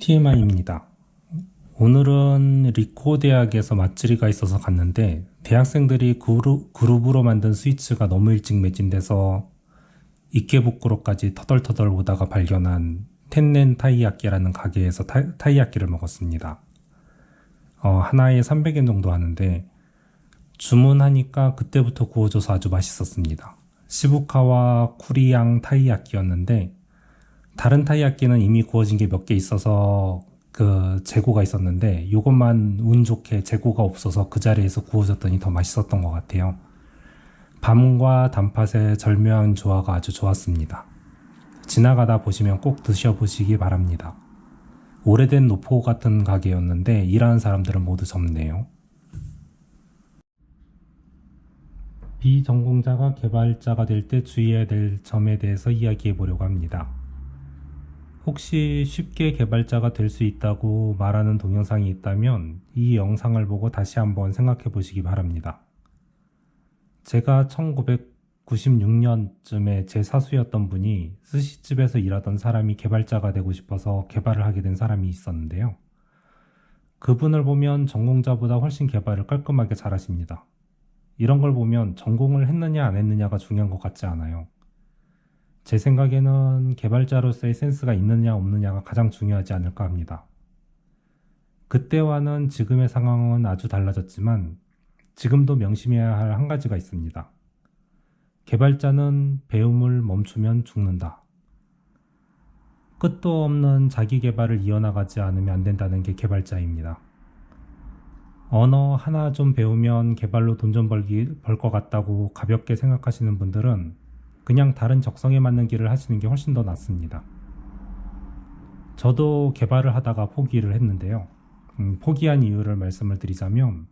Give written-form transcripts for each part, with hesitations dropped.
TMI입니다. 오늘은 리코 대학에서 맛집이가 있어서 갔는데 대학생들이 그룹으로 만든 스위치가 너무 일찍 매진돼서 이케부쿠로까지 터덜터덜 오다가 발견한 텐넨 타이야끼라는 가게에서 타이야끼를 먹었습니다. 하나에 300엔 정도 하는데 주문하니까 그때부터 구워줘서 아주 맛있었습니다. 시부카와 쿠리양 타이야끼였는데 다른 타이야끼는 이미 구워진 게 몇 개 있어서 그 재고가 있었는데 이것만 운 좋게 재고가 없어서 그 자리에서 구워졌더니 더 맛있었던 것 같아요. 밤과 단팥의 절묘한 조화가 아주 좋았습니다. 지나가다 보시면 꼭 드셔보시기 바랍니다. 오래된 노포 같은 가게였는데 일하는 사람들은 모두 젊네요. 비전공자가 개발자가 될 때 주의해야 될 점에 대해서 이야기해 보려고 합니다. 혹시 쉽게 개발자가 될 수 있다고 말하는 동영상이 있다면 이 영상을 보고 다시 한번 생각해 보시기 바랍니다. 제가 1996년쯤에 제 사수였던 분이 스시집에서 일하던 사람이 개발자가 되고 싶어서 개발을 하게 된 사람이 있었는데요. 그분을 보면 전공자보다 훨씬 개발을 깔끔하게 잘하십니다. 이런 걸 보면 전공을 했느냐 안 했느냐가 중요한 것 같지 않아요. 제 생각에는 개발자로서의 센스가 있느냐 없느냐가 가장 중요하지 않을까 합니다. 그때와는 지금의 상황은 아주 달라졌지만 지금도 명심해야 할 한 가지가 있습니다. 개발자는 배움을 멈추면 죽는다. 끝도 없는 자기 개발을 이어나가지 않으면 안 된다는 게 개발자입니다. 언어 하나 좀 배우면 개발로 돈 좀 벌 것 같다고 가볍게 생각하시는 분들은 그냥 다른 적성에 맞는 길을 하시는 게 훨씬 더 낫습니다. 저도 개발을 하다가 포기를 했는데요. 포기한 이유를 말씀을 드리자면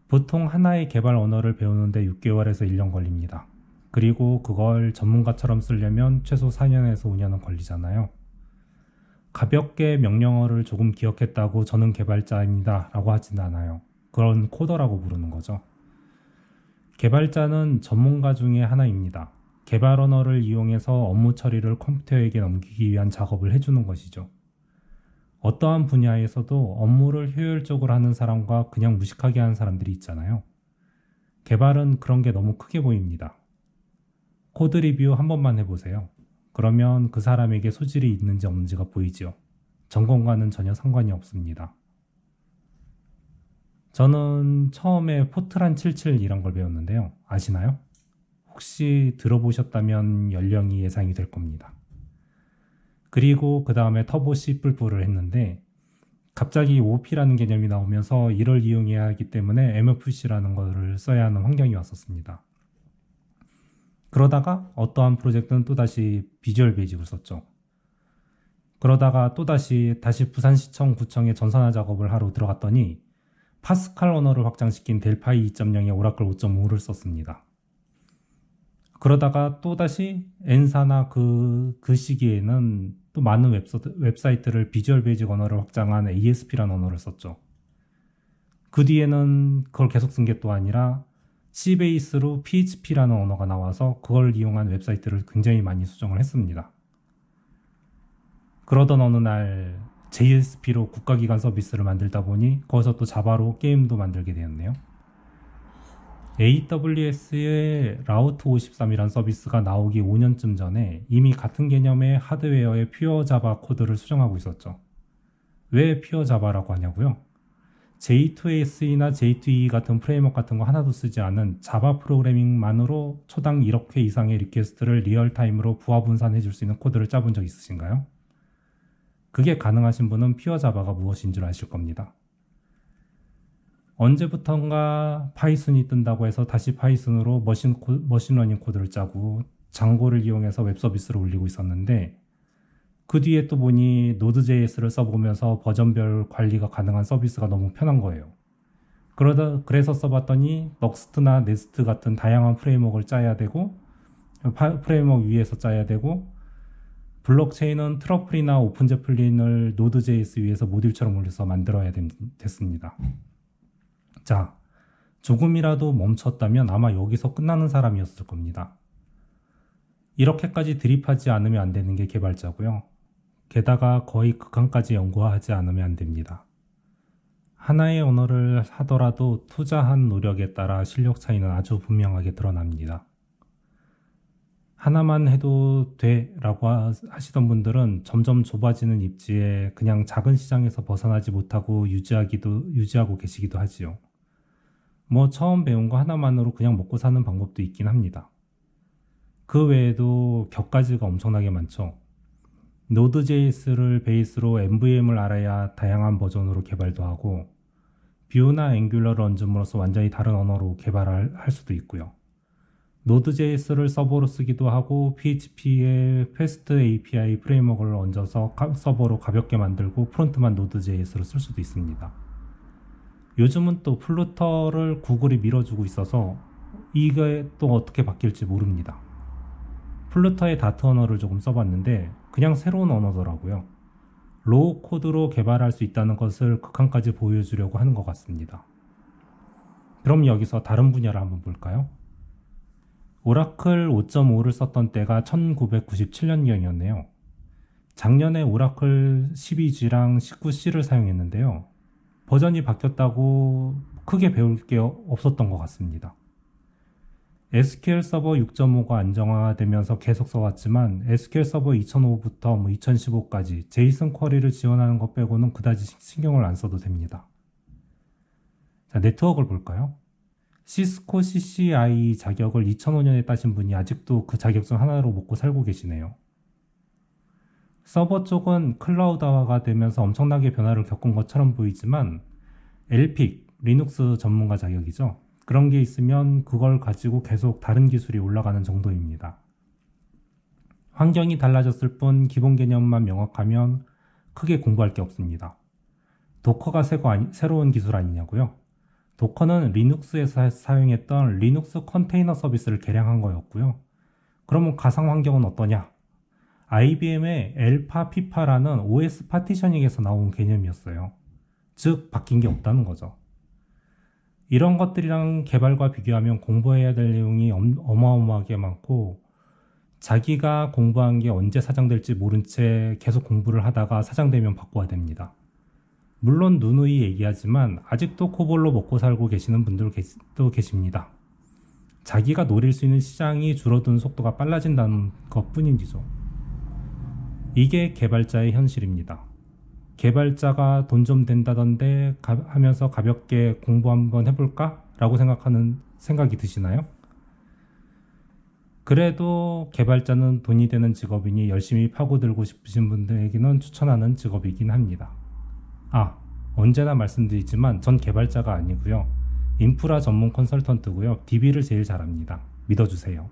보통 하나의 개발 언어를 배우는데 6개월에서 1년 걸립니다. 그리고 그걸 전문가처럼 쓰려면 최소 4년에서 5년은 걸리잖아요. 가볍게 명령어를 조금 기억했다고 저는 개발자입니다 라고 하진 않아요. 그런 코더라고 부르는 거죠. 개발자는 전문가 중에 하나입니다. 개발 언어를 이용해서 업무 처리를 컴퓨터에게 넘기기 위한 작업을 해주는 것이죠. 어떠한 분야에서도 업무를 효율적으로 하는 사람과 그냥 무식하게 하는 사람들이 있잖아요. 개발은 그런 게 너무 크게 보입니다. 코드 리뷰 한 번만 해보세요. 그러면 그 사람에게 소질이 있는지 없는지가 보이죠. 전공과는 전혀 상관이 없습니다. 저는 처음에 포트란 77 이런 걸 배웠는데요. 아시나요? 혹시 들어보셨다면 연령이 예상이 될 겁니다. 그리고 그 다음에 터보 C++를 했는데 갑자기 OOP라는 개념이 나오면서 이를 이용해야 하기 때문에 MFC라는 것을 써야 하는 환경이 왔었습니다. 그러다가 어떠한 프로젝트는 또다시 비주얼 베이직을 썼죠. 그러다가 다시 부산시청 구청에 전산화 작업을 하러 들어갔더니 파스칼 언어를 확장시킨 델파이 2.0에 오라클 5.5를 썼습니다. 그러다가 또다시 엔사나 그 시기에는 또 많은 웹사이트를 비주얼 베이직 언어를 확장한 ASP라는 언어를 썼죠. 그 뒤에는 그걸 계속 쓴 게 또 아니라 C베이스로 PHP라는 언어가 나와서 그걸 이용한 웹사이트를 굉장히 많이 수정을 했습니다. 그러던 어느 날 JSP로 국가기관 서비스를 만들다 보니 거기서 또 자바로 게임도 만들게 되었네요. AWS의 라우트 53이란 서비스가 나오기 5년쯤 전에 이미 같은 개념의 하드웨어의 퓨어 자바 코드를 수정하고 있었죠. 왜 퓨어 자바라고 하냐고요? J2SE나 J2EE 같은 프레임워크 같은 거 하나도 쓰지 않은 자바 프로그래밍만으로 초당 1억 회 이상의 리퀘스트를 리얼타임으로 부하 분산해 줄 수 있는 코드를 짜본 적 있으신가요? 그게 가능하신 분은 퓨어 자바가 무엇인 줄 아실 겁니다. 언제부턴가 파이썬이 뜬다고 해서 다시 파이썬으로 머신러닝 코드를 짜고 장고를 이용해서 웹 서비스를 올리고 있었는데 그 뒤에 또 보니 노드.js를 써보면서 버전별 관리가 가능한 서비스가 너무 편한 거예요. 그래서 써봤더니 넉스트나 네스트 같은 다양한 프레임워크를 짜야 되고 프레임워크 위에서 짜야 되고 블록체인은 트러플이나 오픈제플린을 노드.js 위에서 모듈처럼 올려서 만들어야 됐습니다. 자, 조금이라도 멈췄다면 아마 여기서 끝나는 사람이었을 겁니다. 이렇게까지 드립하지 않으면 안 되는 게 개발자고요. 게다가 거의 극한까지 연구하지 않으면 안 됩니다. 하나의 언어를 하더라도 투자한 노력에 따라 실력 차이는 아주 분명하게 드러납니다. 하나만 해도 돼 라고 하시던 분들은 점점 좁아지는 입지에 그냥 작은 시장에서 벗어나지 못하고 유지하고 계시기도 하지요. 뭐 처음 배운 거 하나만으로 그냥 먹고 사는 방법도 있긴 합니다. 그 외에도 격가지가 엄청나게 많죠. Node.js를 베이스로 MVM을 알아야 다양한 버전으로 개발도 하고 Vue나 앵귤러를 얹음으로써 완전히 다른 언어로 개발할 수도 있고요. Node.js를 서버로 쓰기도 하고 PHP에 Fast API 프레임워크를 얹어서 서버로 가볍게 만들고 프론트만 Node.js로 쓸 수도 있습니다. 요즘은 또 플루터를 구글이 밀어주고 있어서 이게 또 어떻게 바뀔지 모릅니다. 플루터의 다트 언어를 조금 써봤는데 그냥 새로운 언어더라고요. 로우 코드로 개발할 수 있다는 것을 극한까지 보여주려고 하는 것 같습니다. 그럼 여기서 다른 분야를 한번 볼까요? 오라클 5.5를 썼던 때가 1997년경이었네요. 작년에 오라클 12G랑 19C를 사용했는데요. 버전이 바뀌었다고 크게 배울 게 없었던 것 같습니다. SQL 서버 6.5가 안정화되면서 계속 써왔지만 SQL 서버 2005부터 2015까지 제이슨 쿼리를 지원하는 것 빼고는 그다지 신경을 안 써도 됩니다. 자, 네트워크를 볼까요? 시스코 CCIE 자격을 2005년에 따신 분이 아직도 그 자격증 하나로 먹고 살고 계시네요. 서버 쪽은 클라우드화가 되면서 엄청나게 변화를 겪은 것처럼 보이지만 LPIC, 리눅스 전문가 자격이죠. 그런 게 있으면 그걸 가지고 계속 다른 기술이 올라가는 정도입니다. 환경이 달라졌을 뿐 기본 개념만 명확하면 크게 공부할 게 없습니다. 도커가 새로운 기술 아니냐고요? 도커는 리눅스에서 사용했던 리눅스 컨테이너 서비스를 개량한 거였고요. 그러면 가상 환경은 어떠냐? IBM의 엘파 피파라는 OS 파티셔닝에서 나온 개념이었어요. 즉 바뀐 게 없다는 거죠. 이런 것들이랑 개발과 비교하면 공부해야 될 내용이 어마어마하게 많고 자기가 공부한 게 언제 사장될지 모른 채 계속 공부를 하다가 사장되면 바꿔야 됩니다. 물론 누누이 얘기하지만 아직도 코볼로 먹고 살고 계시는 분들도 계십니다. 자기가 노릴 수 있는 시장이 줄어든 속도가 빨라진다는 것 뿐이죠. 이게 개발자의 현실입니다. 개발자가 돈 좀 된다던데 하면서 가볍게 공부 한번 해볼까? 라고 생각하는 생각이 드시나요? 그래도 개발자는 돈이 되는 직업이니 열심히 파고들고 싶으신 분들에게는 추천하는 직업이긴 합니다. 언제나 말씀드리지만 전 개발자가 아니고요. 인프라 전문 컨설턴트고요. DB를 제일 잘합니다. 믿어주세요.